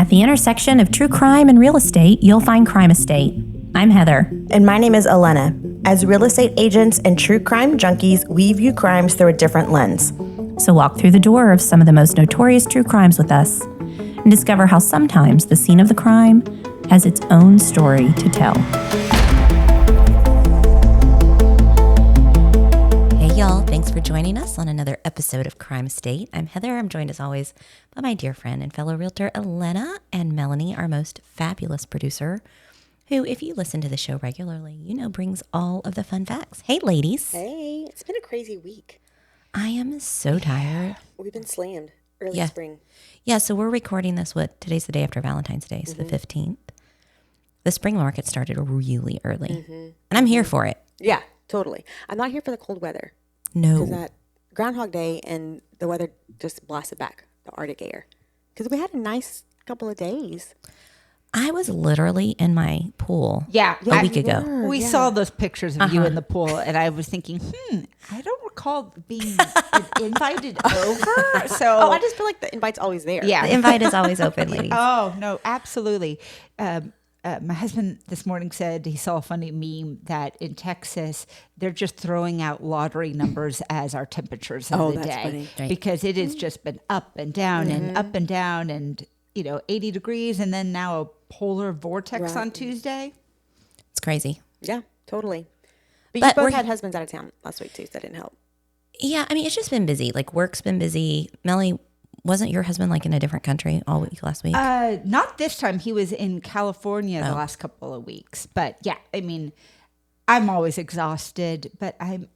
At the intersection of true crime and real estate, you'll find Crime Estate. I'm Heather. And my name is Elena. As real estate agents and true crime junkies, we view crimes through a different lens. So walk through the door of some of the most notorious true crimes with us and discover how sometimes the scene of the crime has its own story to tell. Hey y'all, thanks for joining us on another episode of Crime Estate. I'm Heather. I'm joined as always by my dear friend and fellow realtor Elena and Melanie, our most fabulous producer, who, if you listen to the show regularly, you know brings all of the fun facts. Hey ladies. Hey, it's been a crazy week. I am so tired. We've been slammed early spring. Yeah, so we're recording this, today's the day after Valentine's Day, so the 15th. The spring market started really early, and I'm here for it. Yeah, totally. I'm not here for the cold weather. No. Because that Groundhog Day and the weather just blasted back, the Arctic air. Because we had a nice couple of days. I was literally in my pool a week ago. We saw those pictures of you in the pool, and I was thinking, I don't recall being invited over. So I just feel like the invite's always there. Yeah. The invite is always open, ladies. Oh, no, absolutely. My husband this morning said he saw a funny meme that in Texas, they're just throwing out lottery numbers as our temperatures of the that's day. funny. Right. Because it has just been up and down and up and down and, 80 degrees and then now a polar vortex on Tuesday. It's crazy. Yeah, totally. But But you both we're- had husbands out of town last week, too, so that didn't help. Yeah, I mean, it's just been busy. Like, work's been busy. Melanie, wasn't your husband, in a different country all week last week? Not this time. He was in California the last couple of weeks. But yeah, I mean, I'm always exhausted, but I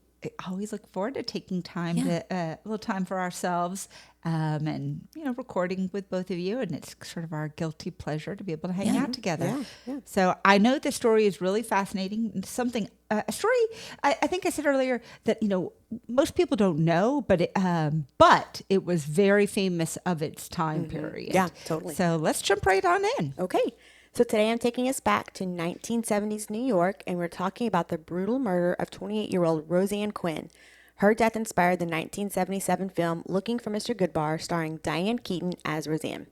always look forward to taking time to a little time for ourselves, and recording with both of you. And it's sort of our guilty pleasure to be able to hang out together. Yeah. So I know the story is really fascinating. Something a story I think I said earlier that most people don't know, but it was very famous of its time period. Yeah, totally. So let's jump right on in. Okay. So today I'm taking us back to 1970s New York, and we're talking about the brutal murder of 28-year-old Roseanne Quinn. Her death inspired the 1977 film Looking for Mr. Goodbar, starring Diane Keaton as Roseanne.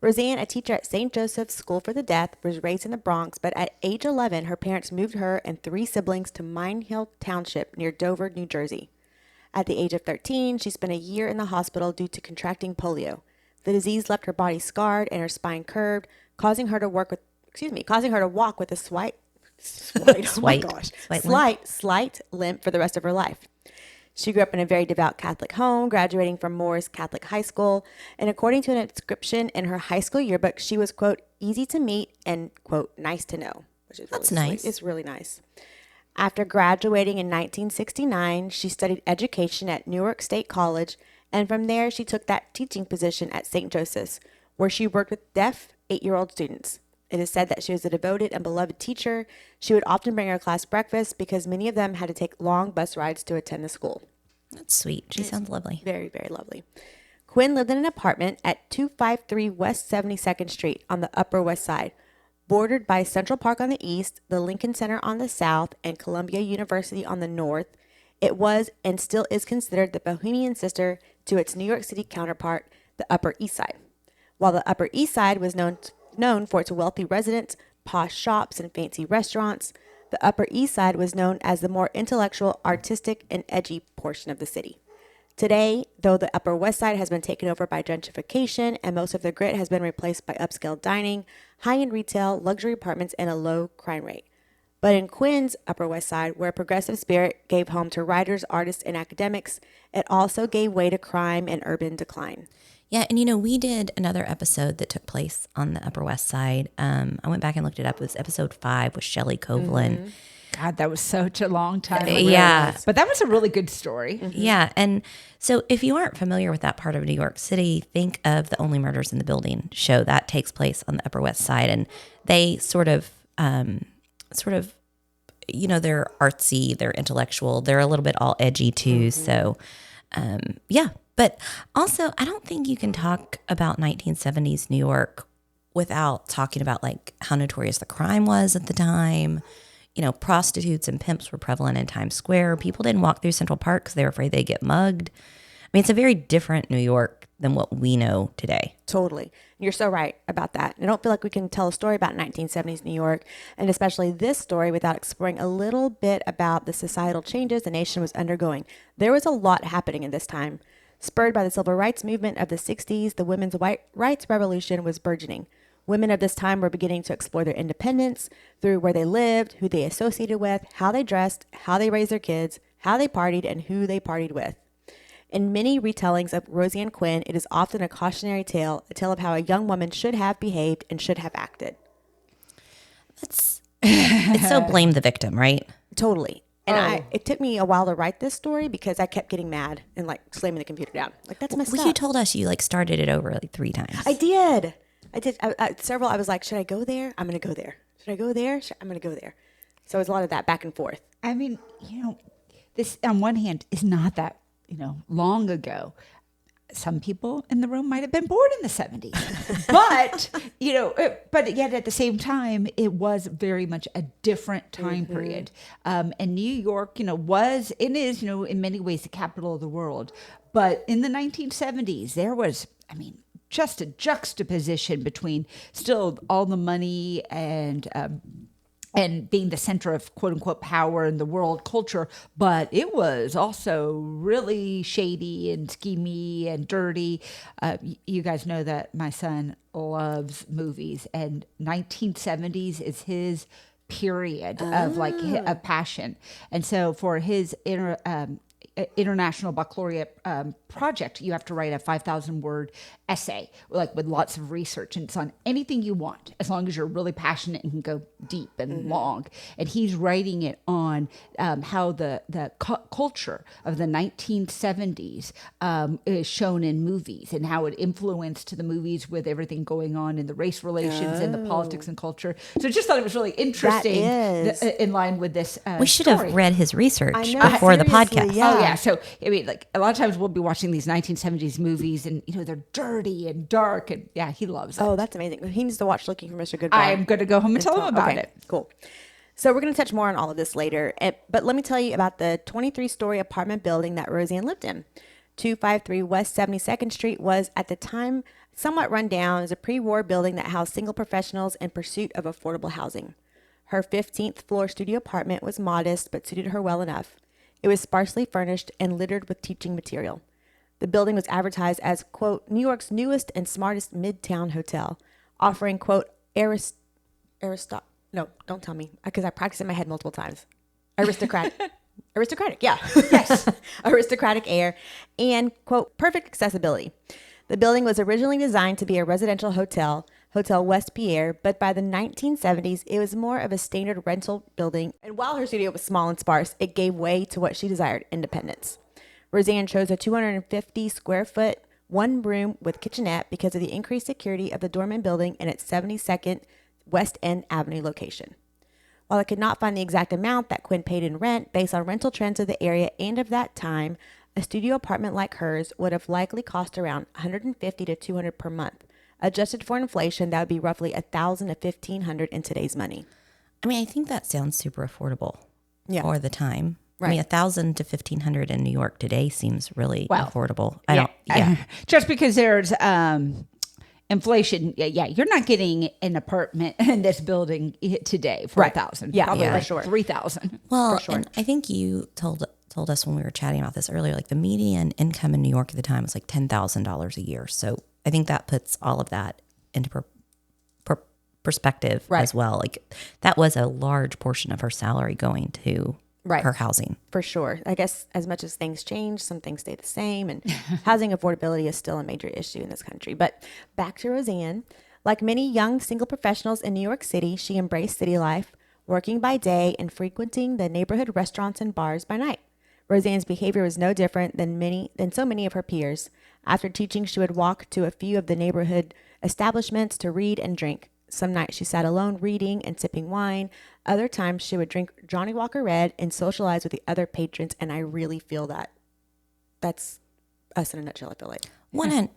Roseanne, a teacher at St. Joseph's School for the Deaf, was raised in the Bronx, but at age 11, her parents moved her and 3 siblings to Mine Hill Township near Dover, New Jersey. At the age of 13, she spent a year in the hospital due to contracting polio. The disease left her body scarred and her spine curved, causing her to walk with a slight limp for the rest of her life. She grew up in a very devout Catholic home, graduating from Moore's Catholic High School, and according to an inscription in her high school yearbook, she was, quote, easy to meet and, quote, nice to know, which is That's really nice. Sweet. It's really nice. After graduating in 1969, she studied education at Newark State College, and from there she took that teaching position at St. Joseph's, where she worked with deaf 8-year-old students. It is said that she was a devoted and beloved teacher. She would often bring her class breakfast because many of them had to take long bus rides to attend the school. That's sweet. She sounds lovely. Very, very lovely. Quinn lived in an apartment at 253 West 72nd Street on the Upper West Side, bordered by Central Park on the east, the Lincoln Center on the south, and Columbia University on the north. It was and still is considered the Bohemian sister to its New York City counterpart, the Upper East Side. While the Upper East Side was known for its wealthy residents, posh shops, and fancy restaurants, the Upper East Side was known as the more intellectual, artistic, and edgy portion of the city. Today, though the Upper West Side has been taken over by gentrification and most of the grit has been replaced by upscale dining, high-end retail, luxury apartments, and a low crime rate. But in Quinn's Upper West Side, where a progressive spirit gave home to writers, artists, and academics, it also gave way to crime and urban decline. Yeah, and we did another episode that took place on the Upper West Side. I went back and looked it up. It was episode 5 with Shelley Copeland. God, that was such a long time ago. Yeah. But that was a really good story. Yeah, and so if you aren't familiar with that part of New York City, think of the Only Murders in the Building show that takes place on the Upper West Side, and they sort of, they're artsy, they're intellectual, they're a little bit all edgy too. So, yeah. But also, I don't think you can talk about 1970s New York without talking about how notorious the crime was at the time. Prostitutes and pimps were prevalent in Times Square. People didn't walk through Central Park because they were afraid they'd get mugged. I mean, it's a very different New York than what we know today. Totally. You're so right about that. I don't feel like we can tell a story about 1970s New York, and especially this story, without exploring a little bit about the societal changes the nation was undergoing. There was a lot happening in this time. Spurred by the civil rights movement of the 60s, the women's rights revolution was burgeoning. Women of this time were beginning to explore their independence through where they lived, who they associated with, how they dressed, how they raised their kids, how they partied, and who they partied with. In many retellings of Roseanne Quinn, it is often a cautionary tale, a tale of how a young woman should have behaved and should have acted. It's so blame the victim, right? Totally. And it took me a while to write this story because I kept getting mad and like slamming the computer down. Like, that's messed up. You told us you like started it over like 3 times. I did. Several. I was like, should I go there? I'm going to go there. Should I go there? I'm going to go there. So it was a lot of that back and forth. I mean, this on one hand is not that, long ago. Some people in the room might have been born in the 70s, but yet at the same time, it was very much a different time period. And New York, was, and is, in many ways the capital of the world. But in the 1970s, there was, just a juxtaposition between still all the money and being the center of quote unquote power in the world culture, but it was also really shady and schemy and dirty. You guys know that my son loves movies, and 1970s is his period of passion. And so for his international baccalaureate project, you have to write a 5,000-word essay, like with lots of research, and it's on anything you want, as long as you're really passionate and can go deep and long. And he's writing it on how the culture of the 1970s is shown in movies, and how it influenced the movies with everything going on in the race relations and the politics and culture. So I just thought it was really interesting in line with this we should have read his research before the podcast. Yeah. Oh, yeah. So, like a lot of times we'll be watching these 1970s movies, and, they're dirty and dark, and he loves it. Oh, that's amazing. He needs to watch Looking for Mr. Goodbar. I'm going to go home and tell him about it. Cool. So we're going to touch more on all of this later. But let me tell you about the 23-story apartment building that Roseanne lived in. 253 West 72nd Street was, at the time, somewhat run down as a pre-war building that housed single professionals in pursuit of affordable housing. Her 15th floor studio apartment was modest, but suited her well enough. It was sparsely furnished and littered with teaching material. The building was advertised as, quote, New York's newest and smartest midtown hotel, offering, quote, no, don't tell me, because I practiced in my head multiple times. Aristocratic, yeah. Yes. Aristocratic air and, quote, perfect accessibility. The building was originally designed to be a residential hotel, Hotel West Pierre, but by the 1970s, it was more of a standard rental building. And while her studio was small and sparse, it gave way to what she desired, independence. Roseanne chose a 250 square foot, 1-room with kitchenette because of the increased security of the Dorman building and its 72nd West End Avenue location. While I could not find the exact amount that Quinn paid in rent based on rental trends of the area and of that time, a studio apartment like hers would have likely cost around $150 to $200 per month. Adjusted for inflation, that would be roughly $1,000 to $1,500 in today's money. I think that sounds super affordable for the time. Right. $1,000 to $1,500 in New York today seems really affordable. Just because there's inflation, you're not getting an apartment in this building today for $1,000. Probably for sure. $3,000. Well, for sure. And I think you told us when we were chatting about this earlier, like the median income in New York at the time was like $10,000 a year. So I think that puts all of that into perspective as well. Like that was a large portion of her salary going to her housing. For sure. I guess as much as things change, some things stay the same, and housing affordability is still a major issue in this country. But back to Roseanne. Like many young single professionals in New York City, she embraced city life, working by day and frequenting the neighborhood restaurants and bars by night. Roseanne's behavior was no different than so many of her peers. After teaching, she would walk to a few of the neighborhood establishments to read and drink. Some nights she sat alone reading and sipping wine. Other times she would drink Johnny Walker Red and socialize with the other patrons. And I really feel that. That's us in a nutshell, I feel like.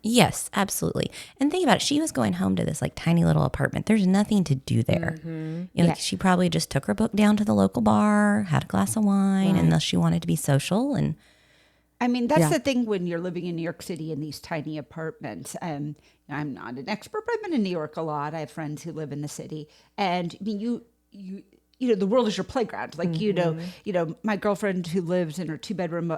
Yes, absolutely. And think about it. She was going home to this like tiny little apartment. There's nothing to do there. Like she probably just took her book down to the local bar, had a glass of wine, unless she wanted to be social. And I mean, that's the thing when you're living in New York City in these tiny apartments. I'm not an expert, but I've been in New York a lot. I have friends who live in the city, and I mean, you know, the world is your playground. Like, you know, my girlfriend who lives in her 2-bedroom,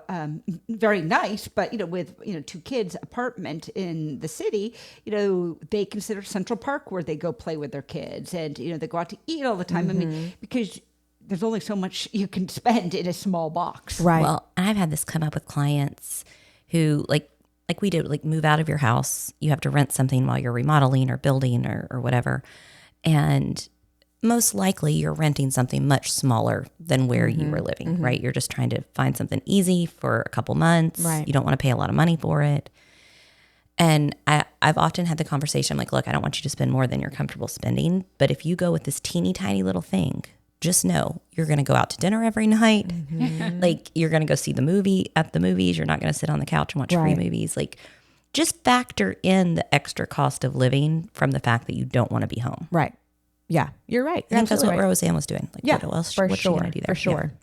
very nice, but, you know, with, you know, 2 kids apartment in the city, you know, they consider Central Park where they go play with their kids, and, you know, they go out to eat all the time. I mean, because there's only so much you can spend in a small box. Right. Well, I've had this come up with clients who like we did, like move out of your house. You have to rent something while you're remodeling or building or whatever. And most likely you're renting something much smaller than where you were living, right? You're just trying to find something easy for a couple months. Right. You don't want to pay a lot of money for it. And I've often had the conversation, I'm like, look, I don't want you to spend more than you're comfortable spending. But if you go with this teeny tiny little thing, just know you're going to go out to dinner every night. Like, you're going to go see the movie at the movies. You're not going to sit on the couch and watch free movies. Like, just factor in the extra cost of living from the fact that you don't want to be home. Right. Yeah, you're right. I think that's what Roseanne was doing. Like, Yeah, what else? for What's sure. she going to do there? For sure.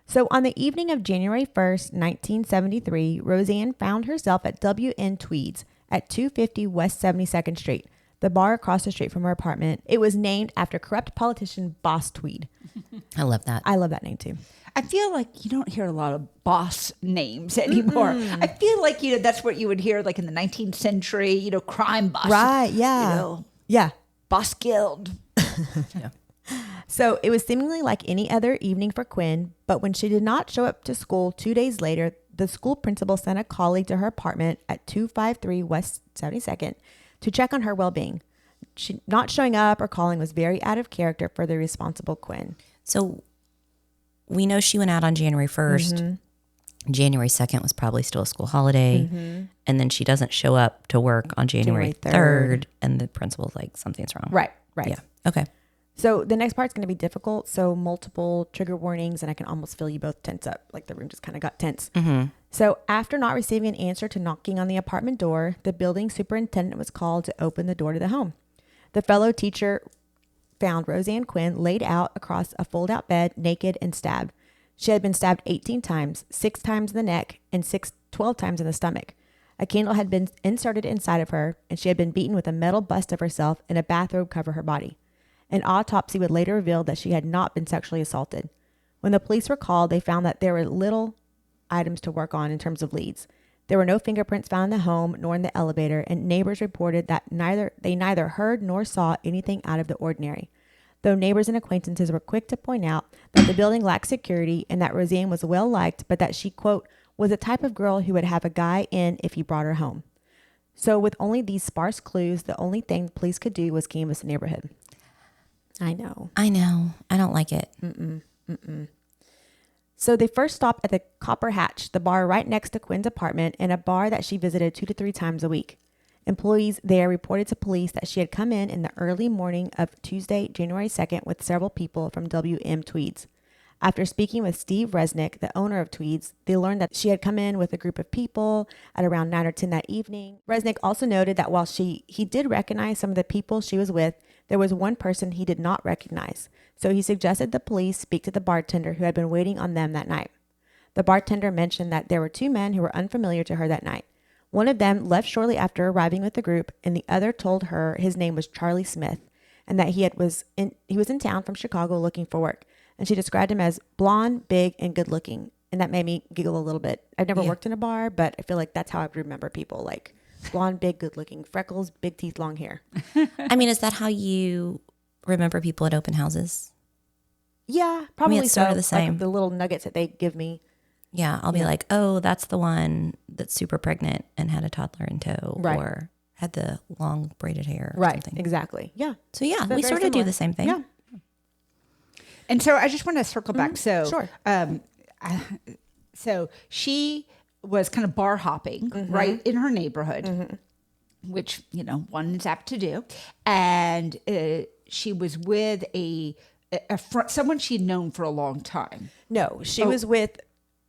So on the evening of January 1st, 1973, Roseanne found herself at WN Tweeds at 250 West 72nd Street, the bar across the street from her apartment. It was named after corrupt politician Boss Tweed. I love that. I love that name too. I feel like you don't hear a lot of boss names anymore. I feel like, you know, that's what you would hear like in the 19th century, you know, crime boss. Right, yeah. You know, Yeah. boss guild. So it was seemingly like any other evening for Quinn, but when she did not show up to school 2 days later, the school principal sent a colleague to her apartment at 253 West 72nd to check on her well-being. She not showing up or calling was very out of character for the responsible Quinn. So we know she went out on January 1st. January 2nd was probably still a school holiday. And then she doesn't show up to work on January 3rd. And the principal's like, something's wrong. Right. Yeah. Okay. So the next part's going to be difficult. So multiple trigger warnings, and I can almost feel you both tense up. Like the room just kind of got tense. So after not receiving an answer to knocking on the apartment door, the building superintendent was called to open the door to the home. The fellow teacher found Roseanne Quinn laid out across a fold-out bed, naked and stabbed. She had been stabbed 18 times, 6 times in the neck, and 12 times in the stomach. A candle had been inserted inside of her, and she had been beaten with a metal bust of herself and a bathrobe cover her body. An autopsy would later reveal that she had not been sexually assaulted. When the police were called, they found that there were little items to work on in terms of leads. There were no fingerprints found in the home nor in the elevator, and neighbors reported that they neither heard nor saw anything out of the ordinary. Though neighbors and acquaintances were quick to point out that the building lacked security and that Roseanne was well liked, but that she, quote, was the type of girl who would have a guy in if he brought her home. So with only these sparse clues, the only thing the police could do was canvass the neighborhood. I know. I don't like it. So they first stopped at the Copper Hatch, the bar right next to Quinn's apartment, and a bar that she visited 2 to 3 times a week. Employees there reported to police that she had come in the early morning of Tuesday, January 2nd, with several people from WM Tweeds. After speaking with Steve Resnick, the owner of Tweeds, they learned that she had come in with a group of people at around 9 or 10 that evening. Resnick also noted that while he did recognize some of the people she was with, there was one person he did not recognize. So he suggested the police speak to the bartender who had been waiting on them that night. The bartender mentioned that there were 2 men who were unfamiliar to her that night. One of them left shortly after arriving with the group, and the other told her his name was Charlie Smith, and that he was in town from Chicago looking for work. And she described him as blonde, big, and good looking. And that made me giggle a little bit. I've never worked in a bar, but I feel like that's how I remember people, like blonde, big, good looking, freckles, big teeth, long hair. I mean, is that how you remember people at open houses? Yeah, probably it's sort of the same. Like the little nuggets that they give me. Yeah, I'll be like, oh, that's the one that's super pregnant and had a toddler in tow, Right. or had the long braided hair, or Right, something. exactly. Yeah. So yeah, So we very sort of do similar. the same thing. Yeah. And so I just want to circle back. So, Sure. So she was kind of bar hopping right in her neighborhood, which, you know, one is apt to do. And she was with someone she'd known for a long time. No, she was with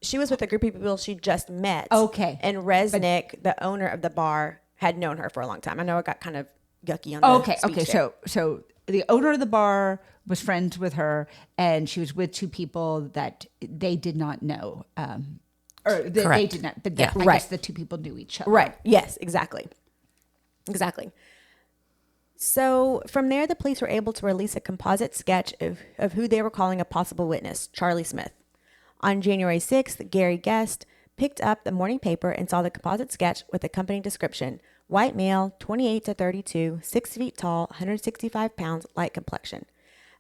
a group of people she just met. Okay. And Resnick, the owner of the bar, had known her for a long time. I know it got kind of yucky on the Okay. speech there. So the owner of the bar was friends with her, and she was with 2 people that they did not know Or they Correct. did not, but Yeah. I Right. guess the two people knew each other. Right. Yes, exactly. Exactly. So from there, the police were able to release a composite sketch of who they were calling a possible witness, Charlie Smith. On January 6th, Gary Guest picked up the morning paper and saw the composite sketch with accompanying description. White male, 28 to 32, 6 feet tall, 165 pounds, light complexion.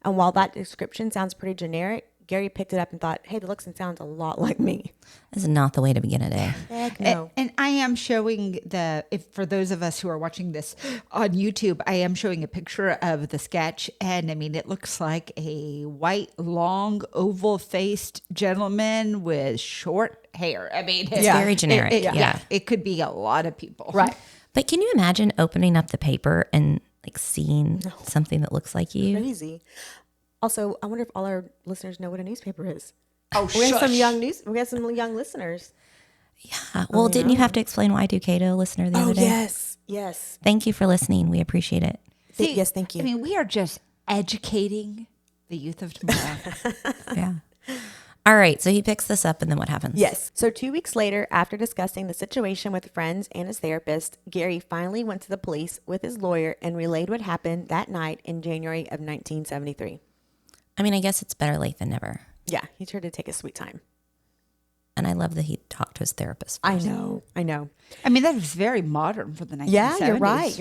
And while that description sounds pretty generic, Gary picked it up and thought, hey, that looks and sounds a lot like me. This is not the way to begin a day. Heck no. And I am showing if for those of us who are watching this on YouTube, I am showing a picture of the sketch. And I mean, it looks like a white, long, oval faced gentleman with short hair. I mean, It's very generic. Yeah. It could be a lot of people. Right. But can you imagine opening up the paper and like seeing something that looks like you? Crazy. Also, I wonder if all our listeners know what a newspaper is. Oh, We have shush. we have some young listeners. Well, didn't you have to explain Y2K to a listener the other day? Yes. Thank you for listening. We appreciate it. Yes, thank you. I mean, we are just educating the youth of tomorrow. Yeah. All right. So he picks this up, and then what happens? Yes. So 2 weeks later, after discussing the situation with friends and his therapist, Gary finally went to the police with his lawyer and relayed what happened that night in January of 1973. I mean, I guess it's better late than never. Yeah, he tried to take his sweet time. And I love that he talked to his therapist. I know. I mean, that was very modern for the 1970s. Yeah, you're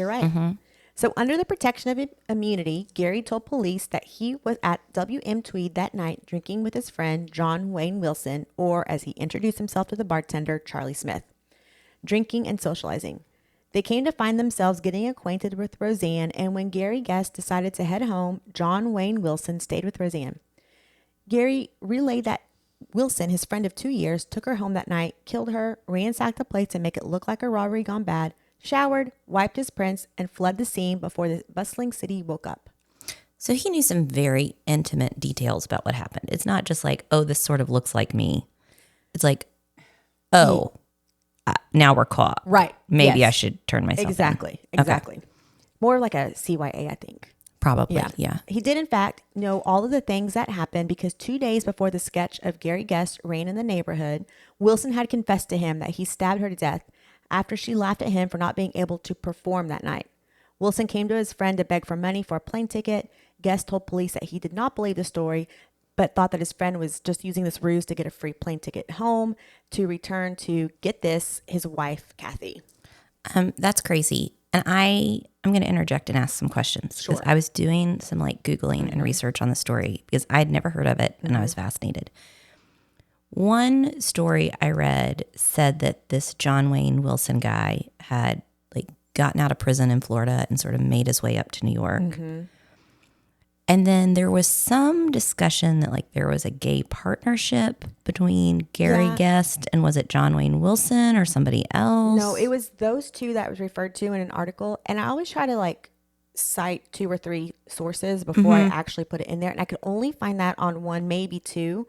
right. So under the protection of immunity, Gary told police that he was at W.M. Tweed that night drinking with his friend John Wayne Wilson, or as he introduced himself to the bartender, Charlie Smith, drinking and socializing. They came to find themselves getting acquainted with Roseanne, and when Gary Guest decided to head home, John Wayne Wilson stayed with Roseanne. Gary relayed that Wilson, his friend of 2 years, took her home that night, killed her, ransacked the place to make it look like a robbery gone bad, showered, wiped his prints, and fled the scene before the bustling city woke up. So he knew some very intimate details about what happened. It's not just like, oh, this sort of looks like me. It's like, oh, now we're caught. Right. Maybe Yes. I should turn myself in. Exactly. More like a CYA, I think. Probably, yeah. He did, in fact, know all of the things that happened because 2 days before the sketch of Gary Guest ran in the neighborhood, Wilson had confessed to him that he stabbed her to death after she laughed at him for not being able to perform that night. Wilson came to his friend to beg for money for a plane ticket. Guest told police that he did not believe the story, but thought that his friend was just using this ruse to get a free plane ticket home to return to, get this, his wife, Kathy. That's crazy. And I'm going to interject and ask some questions. Because I was doing some like Googling and research on the story because I'd never heard of it and I was fascinated. One story I read said that this John Wayne Wilson guy had like gotten out of prison in Florida and sort of made his way up to New York. And then there was some discussion that like there was a gay partnership between Gary Guest and was it John Wayne Wilson or somebody else? No, it was those two that was referred to in an article. And I always try to like cite 2 or 3 sources before I actually put it in there. And I could only find that on 1, maybe 2.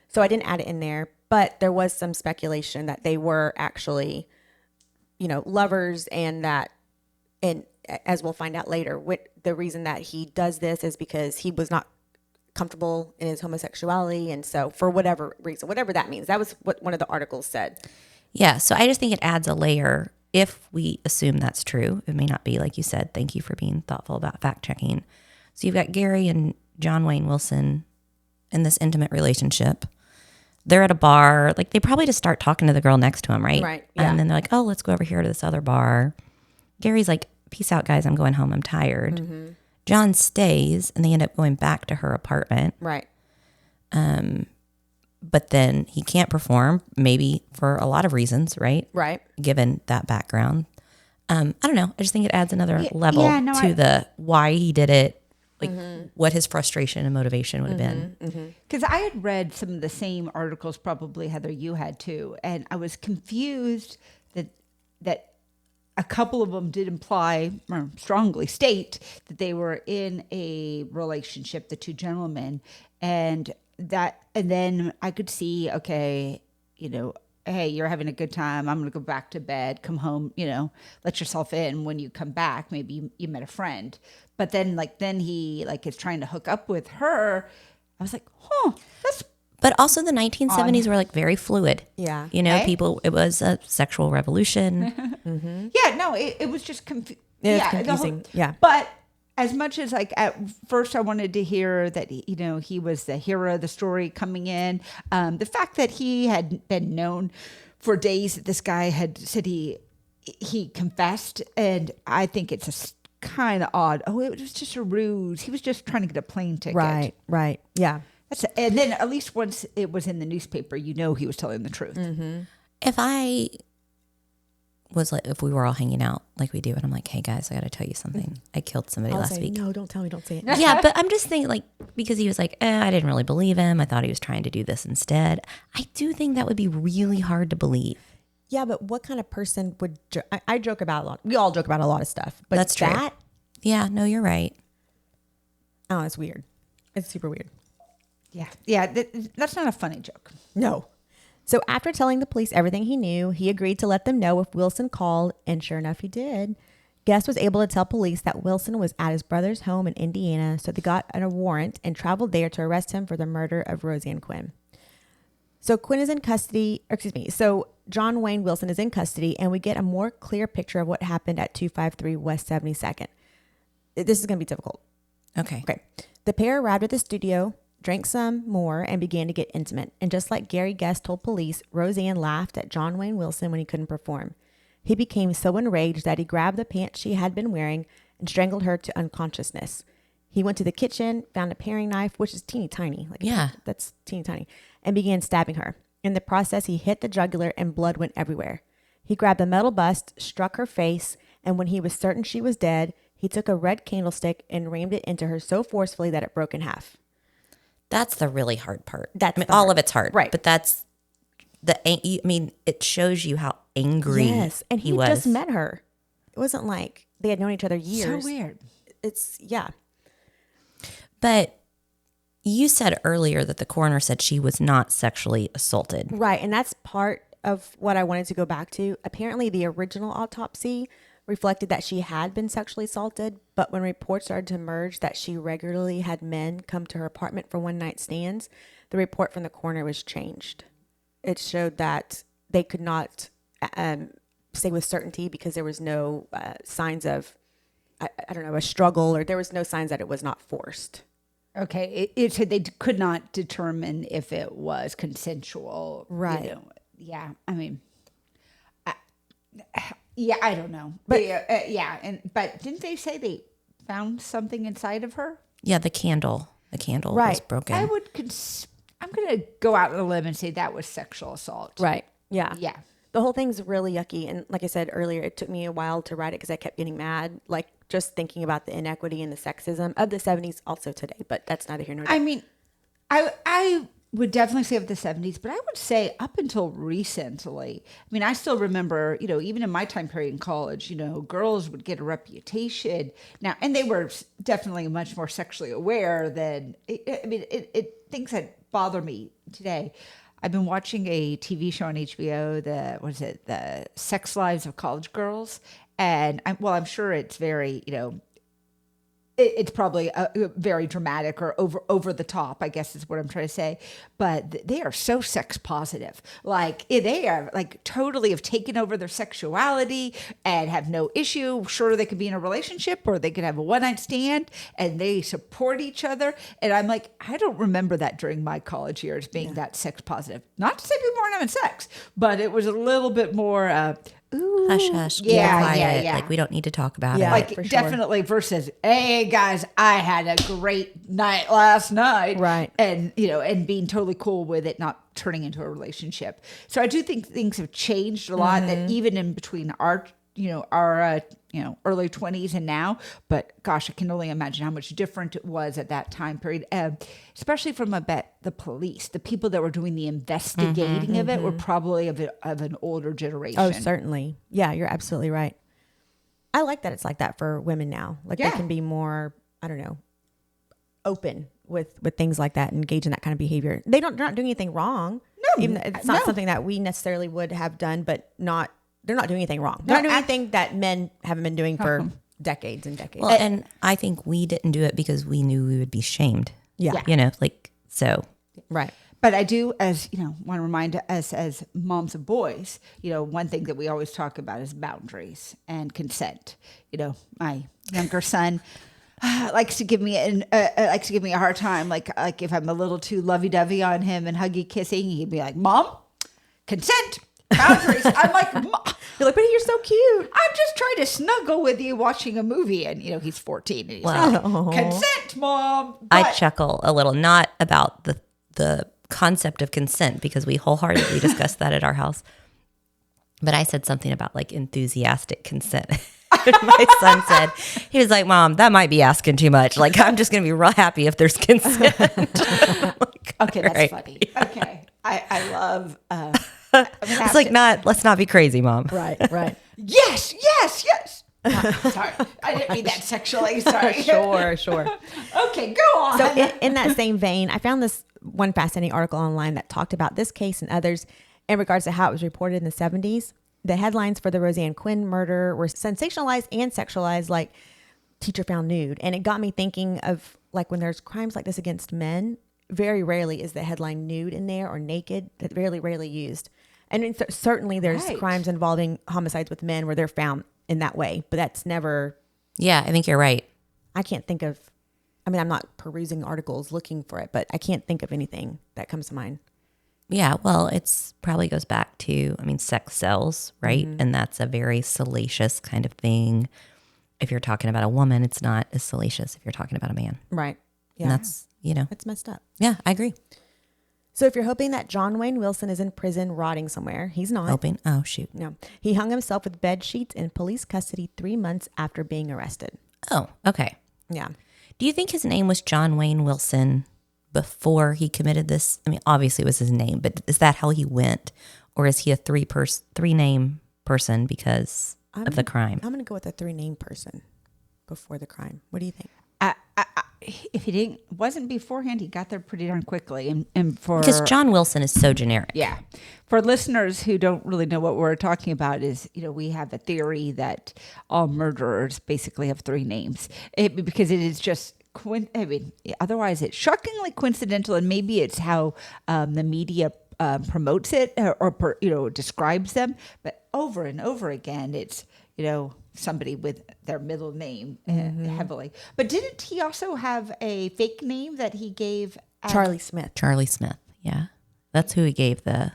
So I didn't add it in there. But there was some speculation that they were actually, lovers, and that, and as we'll find out later, what the reason that he does this is because he was not comfortable in his homosexuality. And so for whatever reason, whatever that means, that was what one of the articles said. Yeah. So I just think it adds a layer if we assume that's true. It may not be, like you said. Thank you for being thoughtful about fact checking. So you've got Gary and John Wayne Wilson in this intimate relationship. They're at a bar. Like they probably just start talking to the girl next to him, right? Right. Yeah. And then they're like, oh, let's go over here to this other bar. Gary's like, peace out, guys. I'm going home. I'm tired. John stays and they end up going back to her apartment. Right. But then he can't perform, maybe for a lot of reasons, right? Right. Given that background. I don't know. I just think it adds another level no, to the why he did it, like what his frustration and motivation would have been. Because I had read some of the same articles, probably Heather, you had too, and I was confused that a couple of them did imply or strongly state that they were in a relationship, the 2 gentlemen, and then I could see, okay, hey, you're having a good time. I'm going to go back to bed, come home, let yourself in. When you come back, maybe you met a friend. But then he is trying to hook up with her. I was like, that's But also the 1970s were like very fluid. Yeah. You know, Okay. it was a sexual revolution. Yeah, no, it was just It's confusing. Yeah. But as much as like at first I wanted to hear that, you know, he was the hero of the story coming in, the fact that he had been known for days that this guy had said he confessed, and I think it's kind of odd. Oh, it was just a ruse. He was just trying to get a plane ticket. Right. Yeah. And then at least once it was in the newspaper, you know he was telling the truth. If we were all hanging out like we do, and I'm like, hey guys, I got to tell you something. I killed somebody I'll last say, week. no, don't tell me. Don't say it. Yeah, but I'm just thinking, like, because he was like, I didn't really believe him. I thought he was trying to do this instead. I do think that would be really hard to believe. Yeah, but what kind of person would... I joke about a lot. We all joke about a lot of stuff. But That's true. Yeah, no, you're right. Oh, it's weird. It's super weird. Yeah, that's not a funny joke. No. So after telling the police everything he knew, he agreed to let them know if Wilson called, and sure enough, he did. Guest was able to tell police that Wilson was at his brother's home in Indiana, so they got a warrant and traveled there to arrest him for the murder of Roseanne Quinn. So Quinn is in custody, so John Wayne Wilson is in custody, and we get a more clear picture of what happened at 253 West 72nd. This is going to be difficult. Okay. The pair arrived at the studio, drank some more, and began to get intimate. And just like Gary Guest told police, Roseanne laughed at John Wayne Wilson when he couldn't perform. He became so enraged that he grabbed the pants she had been wearing and strangled her to unconsciousness. He went to the kitchen, found a paring knife, which is teeny tiny. That's teeny tiny, and began stabbing her. In the process, he hit the jugular and blood went everywhere. He grabbed a metal bust, struck her face, and when he was certain she was dead, he took a red candlestick and rammed it into her so forcefully that it broke in half. That's the really hard part. All of it's hard. Right. But that's it shows you how angry and he he was. just met her. It wasn't like they had known each other years. So weird. Yeah. But you said earlier that the coroner said she was not sexually assaulted. Right. And that's part of what I wanted to go back to. Apparently, the original autopsy reflected that she had been sexually assaulted, but when reports started to emerge that she regularly had men come to her apartment for one-night stands, the report from the coroner was changed. It showed that they could not say with certainty because there was no signs of, a struggle, or there was no signs that it was not forced. Okay, it said they could not determine if it was consensual. Right. You know. Yeah, I mean, I don't know. But but didn't they say they found something inside of her? Yeah, the candle. The candle Right. was broken. I'm going to go out on a limb and say that was sexual assault. Right. Yeah. Yeah. The whole thing's really yucky. And like I said earlier, it took me a while to write it because I kept getting mad. Like just thinking about the inequity and the sexism of the 70s also today. But that's neither here nor there. I mean, I would definitely say of the 70s, but I would say up until recently. I mean, I still remember, even in my time period in college, girls would get a reputation now, and they were definitely much more sexually aware than, things that bother me today. I've been watching a TV show on HBO, the Sex Lives of College Girls. And I'm sure it's very, it's probably very dramatic or over the top, I guess is what I'm trying to say. But they are so sex positive. Like they are like totally have taken over their sexuality and have no issue. Sure, they could be in a relationship or they could have a one-night stand and they support each other. And I'm like, I don't remember that during my college years being that sex positive. Not to say people weren't having sex, but it was a little bit more... Ooh, hush, hush, keep yeah, quiet. yeah. Like we don't need to talk about Yeah. it. Like for sure. definitely versus, hey guys, I had a great night last night. Right. And, and being totally cool with it, not turning into a relationship. So I do think things have changed a lot that even in between our early 20s and now, but gosh, I can only imagine how much different it was at that time period, especially from the police. The people that were doing the investigating of it were probably of an older generation. Oh, certainly. Yeah, you're absolutely right. I like that it's like that for women now. Like they can be more, open with things like that and engage in that kind of behavior. They're not doing anything wrong. No, Even it's not something that we necessarily would have done, but they're not doing anything wrong. They're not doing anything that men haven't been doing for decades and decades. Well, and I think we didn't do it because we knew we would be shamed. Yeah. So. Right. But I do, as you know, want to remind us as moms of boys, one thing that we always talk about is boundaries and consent. My younger son likes to give me a hard time. Like if I'm a little too lovey-dovey on him and huggy kissing, he'd be like, "Mom, consent, boundaries." I'm like, "Mom." You're like, but you're so cute. I'm just trying to snuggle with you watching a movie. And, he's 14. And he's like, consent, Mom. I chuckle a little, not about the concept of consent, because we wholeheartedly discussed that at our house. But I said something about like enthusiastic consent. My son said, he was like, "Mom, that might be asking too much. Like, I'm just going to be real happy if there's consent." Like, okay, that's funny. Yeah. Okay. I love... it's like, let's not be crazy, Mom. Right. Yes. Sorry, I didn't mean that sexually. Sorry. Sure. Okay, go on. So in that same vein, I found this one fascinating article online that talked about this case and others in regards to how it was reported in the 70s. The headlines for the Roseanne Quinn murder were sensationalized and sexualized, like teacher found nude. And it got me thinking of like when there's crimes like this against men, very rarely is the headline nude in there or naked. That's rarely used. And certainly there's crimes involving homicides with men where they're found in that way, but that's never. Yeah, I think you're right. I can't think of, I'm not perusing articles looking for it, but I can't think of anything that comes to mind. Yeah, well, it's probably goes back to, sex sells, right? Mm-hmm. And that's a very salacious kind of thing. If you're talking about a woman, it's not as salacious if you're talking about a man. Right. Yeah. And that's, It's messed up. Yeah, I agree. So if you're hoping that John Wayne Wilson is in prison rotting somewhere, he's not. Hoping? Oh, shoot. No. He hung himself with bed sheets in police custody 3 months after being arrested. Oh, okay. Yeah. Do you think his name was John Wayne Wilson before he committed this? Obviously it was his name, but is that how he went? Or is he a three-name person because of the crime? I'm going to go with a 3-name person before the crime. What do you think? If he wasn't beforehand, he got there pretty darn quickly. And for because John Wilson is so generic. Yeah. For listeners who don't really know what we're talking about is, we have a theory that all murderers basically have 3 names because it is just, otherwise it's shockingly coincidental, and maybe it's how the media promotes it or describes them. But over and over again, it's, somebody with their middle name heavily. But didn't he also have a fake name that he gave? Charlie Smith. Charlie Smith. Yeah. That's who he gave the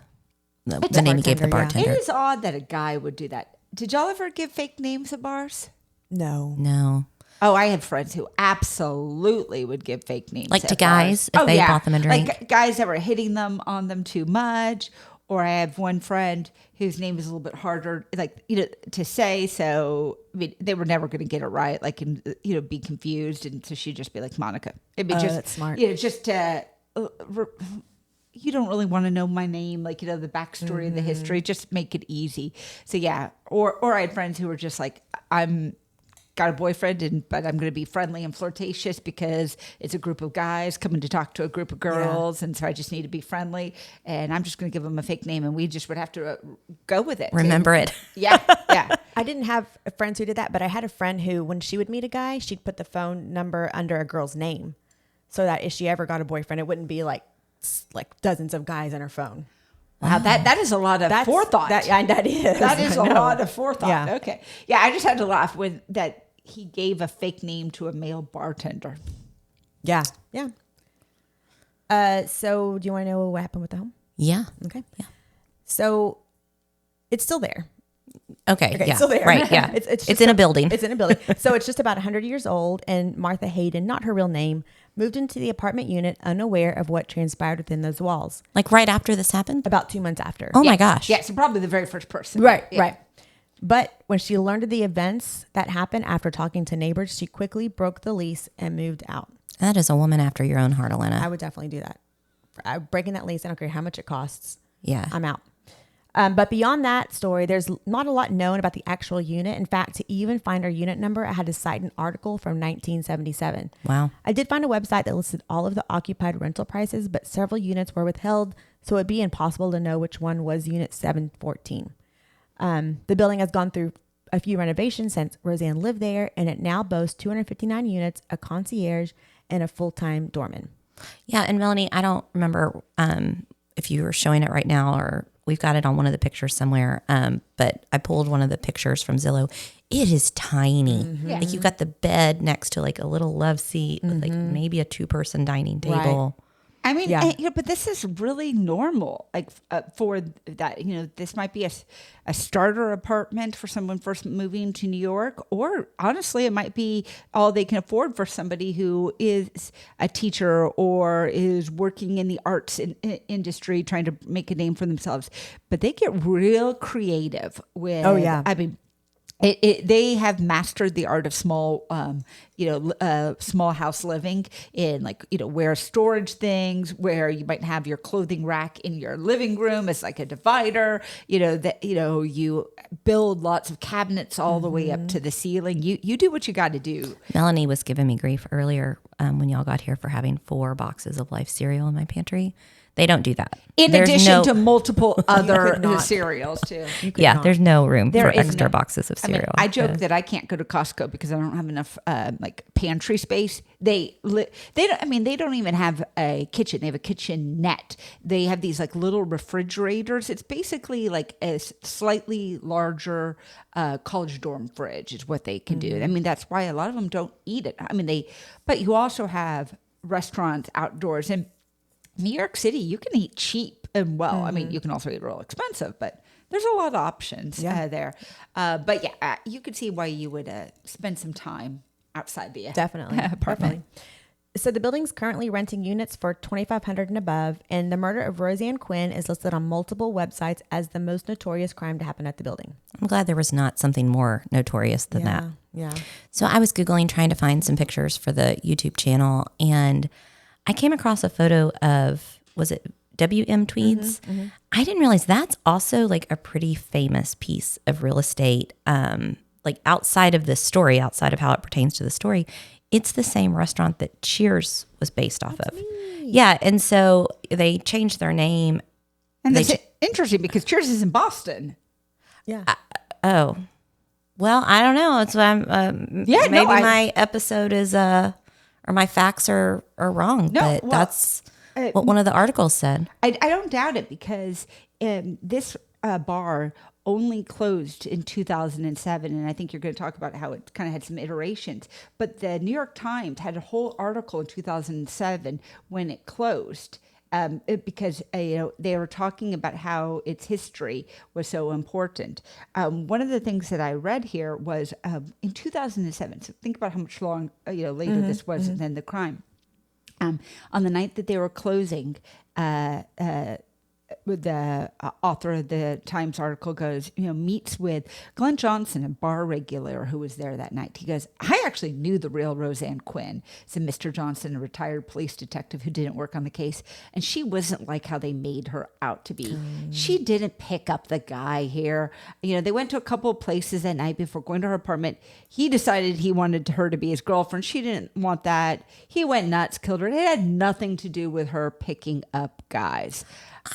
name he gave the bartender. It is odd that a guy would do that. Did y'all ever give fake names at bars? No. Oh, I had friends who absolutely would give fake names. Like to guys, if they bought them a drink? Like guys that were hitting them on them too much. Or I have one friend whose name is a little bit harder, to say. So they were never going to get it right, be confused, and so she'd just be like Monica. It'd be that's smart. Just you don't really want to know my name, the backstory and the history. Just make it easy. So yeah. Or I had friends who were just like, I'm got a boyfriend, but I'm going to be friendly and flirtatious because it's a group of guys coming to talk to a group of girls. Yeah. And so I just need to be friendly, and I'm just going to give them a fake name, and we just would have to go with it. Remember it. Yeah. I didn't have friends who did that, but I had a friend who, when she would meet a guy, she'd put the phone number under a girl's name so that if she ever got a boyfriend, it wouldn't be like dozens of guys on her phone. Wow, that is a lot of forethought. That is. That is a lot of forethought. Yeah. Okay. Yeah, I just had to laugh when that he gave a fake name to a male bartender. Yeah. So do you want to know what happened with the home? Yeah. Okay. Yeah. So it's still there. Okay. Yeah. It's still there. Right. Yeah. It's in a building. It's in a building. So it's just about 100 years old, and Martha Hayden, not her real name, moved into the apartment unit unaware of what transpired within those walls. Like right after this happened? About 2 months after. Oh my gosh. Yeah, so probably the very first person. Right. Yeah. Right. But when she learned of the events that happened after talking to neighbors, she quickly broke the lease and moved out. That is a woman after your own heart, Elena. I would definitely do that. Breaking that lease, I don't care how much it costs. Yeah. I'm out. But beyond that story, there's not a lot known about the actual unit. In fact, to even find her unit number, I had to cite an article from 1977. Wow. I did find a website that listed all of the occupied rental prices, but several units were withheld, so it'd be impossible to know which one was unit 714. The building has gone through a few renovations since Roseanne lived there, and it now boasts 259 units, a concierge, and a full-time doorman. Yeah, and Melanie, I don't remember if you were showing it right now or we've got it on one of the pictures somewhere. But I pulled one of the pictures from Zillow. It is tiny. Yeah. Like you've got the bed next to like a little love seat with like maybe a 2-person dining table. I mean, Yeah. but this is really normal. Like for that, this might be a starter apartment for someone first moving to New York, or honestly, it might be all they can afford for somebody who is a teacher or is working in the arts industry, trying to make a name for themselves. But they get real creative with. Oh, yeah. I mean. They have mastered the art of small, small house living in where storage things, where you might have your clothing rack in your living room as like a divider, you build lots of cabinets all the way up to the ceiling. You do what you got to do. Melanie was giving me grief earlier when y'all got here for having 4 boxes of Life cereal in my pantry. They don't do that. In addition to multiple other cereals too. Yeah, there's no room for is extra no- boxes of cereal. I joke that I can't go to Costco because I don't have enough pantry space. They don't even have a kitchen. They have a kitchenette. They have these like little refrigerators. It's basically like a slightly larger college dorm fridge is what they can do. I mean, that's why a lot of them don't eat it. I mean, but you also have restaurants outdoors, and New York City, you can eat cheap and well. I mean, you can also eat real expensive, but there's a lot of options there. But yeah, you could see why you would spend some time outside the Definitely. apartment. Definitely. So the building's currently renting units for $2,500 and above, and the murder of Roseanne Quinn is listed on multiple websites as the most notorious crime to happen at the building. I'm glad there was not something more notorious than that. Yeah. So I was Googling trying to find some pictures for the YouTube channel, and I came across a photo of, was it WM Tweeds? I didn't realize that's also like a pretty famous piece of real estate. Like outside of this story, outside of how it pertains to the story, it's the same restaurant that Cheers was based off of. Yeah. And so they changed their name. And that's interesting because Cheers is in Boston. Yeah. Oh, well, I don't know. It's why maybe my episode is, or my facts are wrong, but that's what one of the articles said. I don't doubt it because this bar only closed in 2007. And I think you're going to talk about how it kind of had some iterations. But the New York Times had a whole article in 2007 when it closed. Because they were talking about how its history was so important. One of the things that I read here was in 2007. So think about how much later this was than the crime. On the night that they were closing, the author of the Times article goes, meets with Glenn Johnson, a bar regular who was there that night. He goes, I actually knew the real Roseanne Quinn. Said Mr. Johnson, a retired police detective who didn't work on the case. And she wasn't like how they made her out to be. She didn't pick up the guy here. They went to a couple of places that night before going to her apartment. He decided he wanted her to be his girlfriend. She didn't want that. He went nuts, killed her. It had nothing to do with her picking up guys.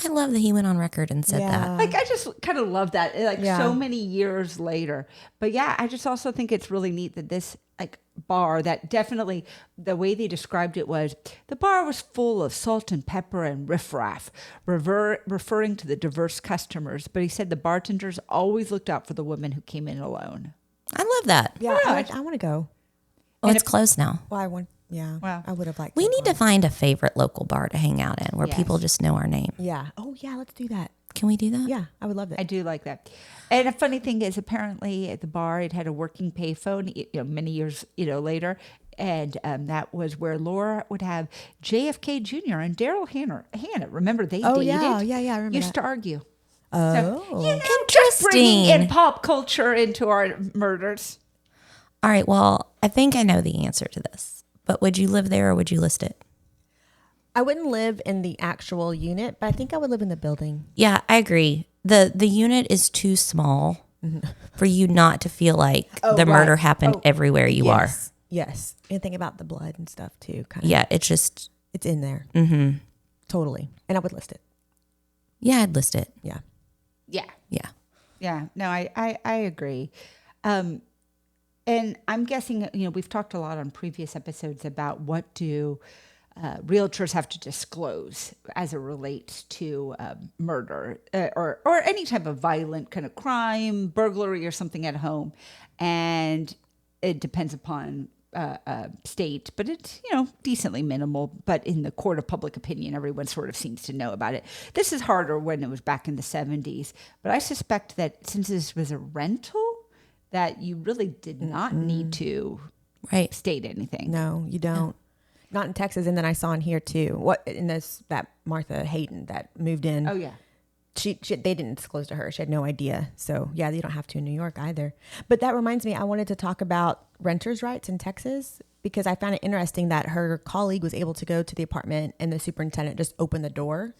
I love that he went on record and said that. Like, I just kind of love that, so many years later. But yeah, I just also think it's really neat that this bar, that definitely the way they described it was, the bar was full of salt and pepper and riffraff, referring to the diverse customers. But he said the bartenders always looked out for the women who came in alone. I love that. Yeah, I want to go. Well, it's closed now. Well, I would have liked We need to find a favorite local bar to hang out in where people just know our name. Yeah. Oh, yeah, let's do that. Can we do that? Yeah, I would love that. I do like that. And a funny thing is, apparently at the bar, it had a working payphone, many years, later. And that was where Laura would have JFK Jr. and Daryl Hannah. Remember, they dated? Yeah, I remember Used to argue. Oh. So, just bringing in pop culture into our murders. All right. Well, I think I know the answer to this. But would you live there or would you list it? I wouldn't live in the actual unit, but I think I would live in the building. Yeah, I agree. The unit is too small for you not to feel like the murder happened everywhere you are. Yes. And think about the blood and stuff too. Yeah, it's in there. Mm-hmm. Totally. And I would list it. Yeah, I'd list it. Yeah. Yeah. Yeah. No, I agree. And I'm guessing, we've talked a lot on previous episodes about what do realtors have to disclose as it relates to murder or any type of violent kind of crime, burglary or something at home. And it depends upon state, but it's, decently minimal. But in the court of public opinion, everyone sort of seems to know about it. This is harder when it was back in the 70s. But I suspect that since this was a rental, that you really did not need to state anything. No, you don't. Not in Texas. And then I saw in here too, that Martha Hayden that moved in. Oh yeah. She they didn't disclose to her. She had no idea. So yeah, you don't have to in New York either. But that reminds me, I wanted to talk about renters' rights in Texas because I found it interesting that her colleague was able to go to the apartment and the superintendent just opened the door.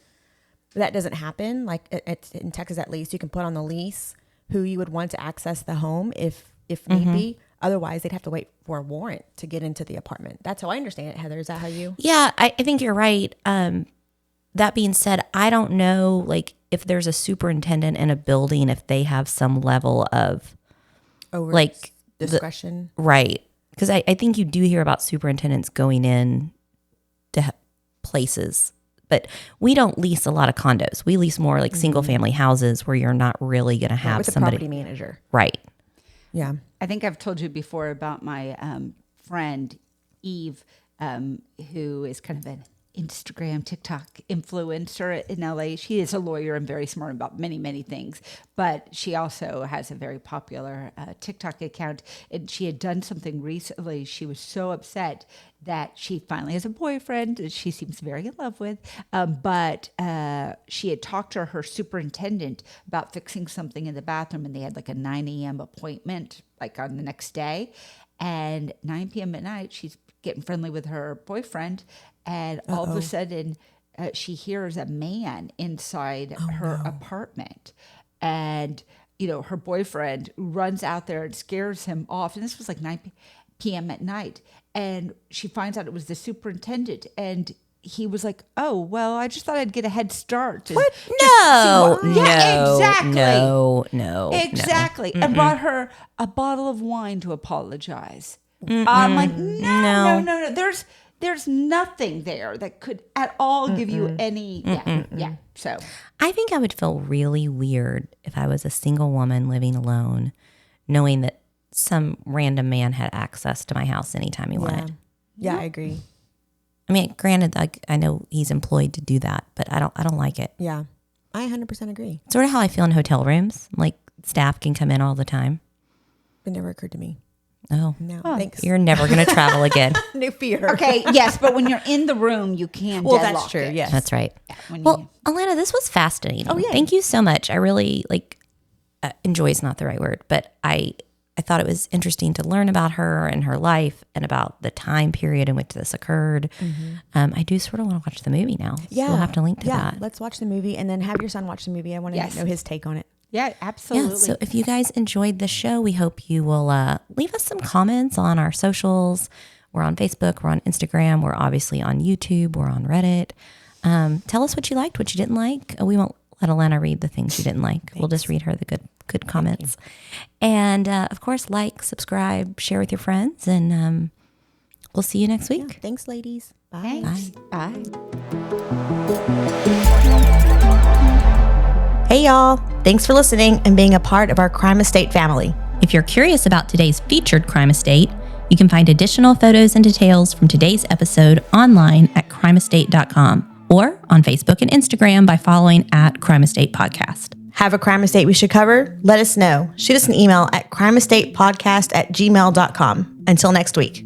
That doesn't happen. Like it's in Texas, at least you can put on the lease who you would want to access the home if need be. Otherwise, they'd have to wait for a warrant to get into the apartment. That's how I understand it. Heather, is that how you? Yeah, I think you're right. That being said, I don't know, like, if there's a superintendent in a building, if they have some level of discretion. Right. Because I think you do hear about superintendents going in to places, but we don't lease a lot of condos. We lease more like single family houses where you're not really going to have with somebody. A property manager. Right. Yeah. I think I've told you before about my friend Eve, who is kind of an Instagram, TikTok influencer in LA. She is a lawyer and very smart about many, many things, but she also has a very popular TikTok account. And she had done something recently. She was so upset that she finally has a boyfriend that she seems very in love with. But she had talked to her superintendent about fixing something in the bathroom, and they had like a 9 a.m. appointment like on the next day. And 9 p.m. at night, she's getting friendly with her boyfriend. And all of a sudden, she hears a man inside her apartment. And, her boyfriend runs out there and scares him off. And this was like 9 p.m. at night. And she finds out it was the superintendent. And he was like, oh, well, I just thought I'd get a head start. What? No. Yeah, exactly. No. Exactly. And brought her a bottle of wine to apologize. I'm like, no. There's nothing there that could at all give you any. Yeah. So I think I would feel really weird if I was a single woman living alone, knowing that some random man had access to my house anytime he wanted. Yeah, I agree. I mean, granted, I know he's employed to do that, but I don't like it. Yeah, I 100% agree. Sort of how I feel in hotel rooms. Like staff can come in all the time. It never occurred to me. Oh, no, thanks. You're never going to travel again. New fear. Okay, yes, but when you're in the room, you can. Well, that's true. It. Yes, that's right. Well, Alana, this was fascinating. Oh, yeah. Thank you so much. I really enjoy is not the right word, but I thought it was interesting to learn about her and her life and about the time period in which this occurred. I do sort of want to watch the movie now. Yeah, so we'll have to link to that. Let's watch the movie and then have your son watch the movie. I want to know his take on it. Yeah, absolutely. Yeah, so if you guys enjoyed the show, we hope you will leave us some comments on our socials. We're on Facebook. We're on Instagram. We're obviously on YouTube. We're on Reddit. Tell us what you liked, what you didn't like. We won't let Alana read the things you didn't like. We'll just read her the good comments. And, of course, like, subscribe, share with your friends. And we'll see you next week. Yeah, thanks, ladies. Bye. Thanks. Bye. Hey, y'all. Thanks for listening and being a part of our Crime Estate family. If you're curious about today's featured crime estate, you can find additional photos and details from today's episode online at crimeestate.com or on Facebook and Instagram by following at Crime Estate Podcast. Have a crime estate we should cover? Let us know. Shoot us an email at crimeestatepodcast@gmail.com. Until next week.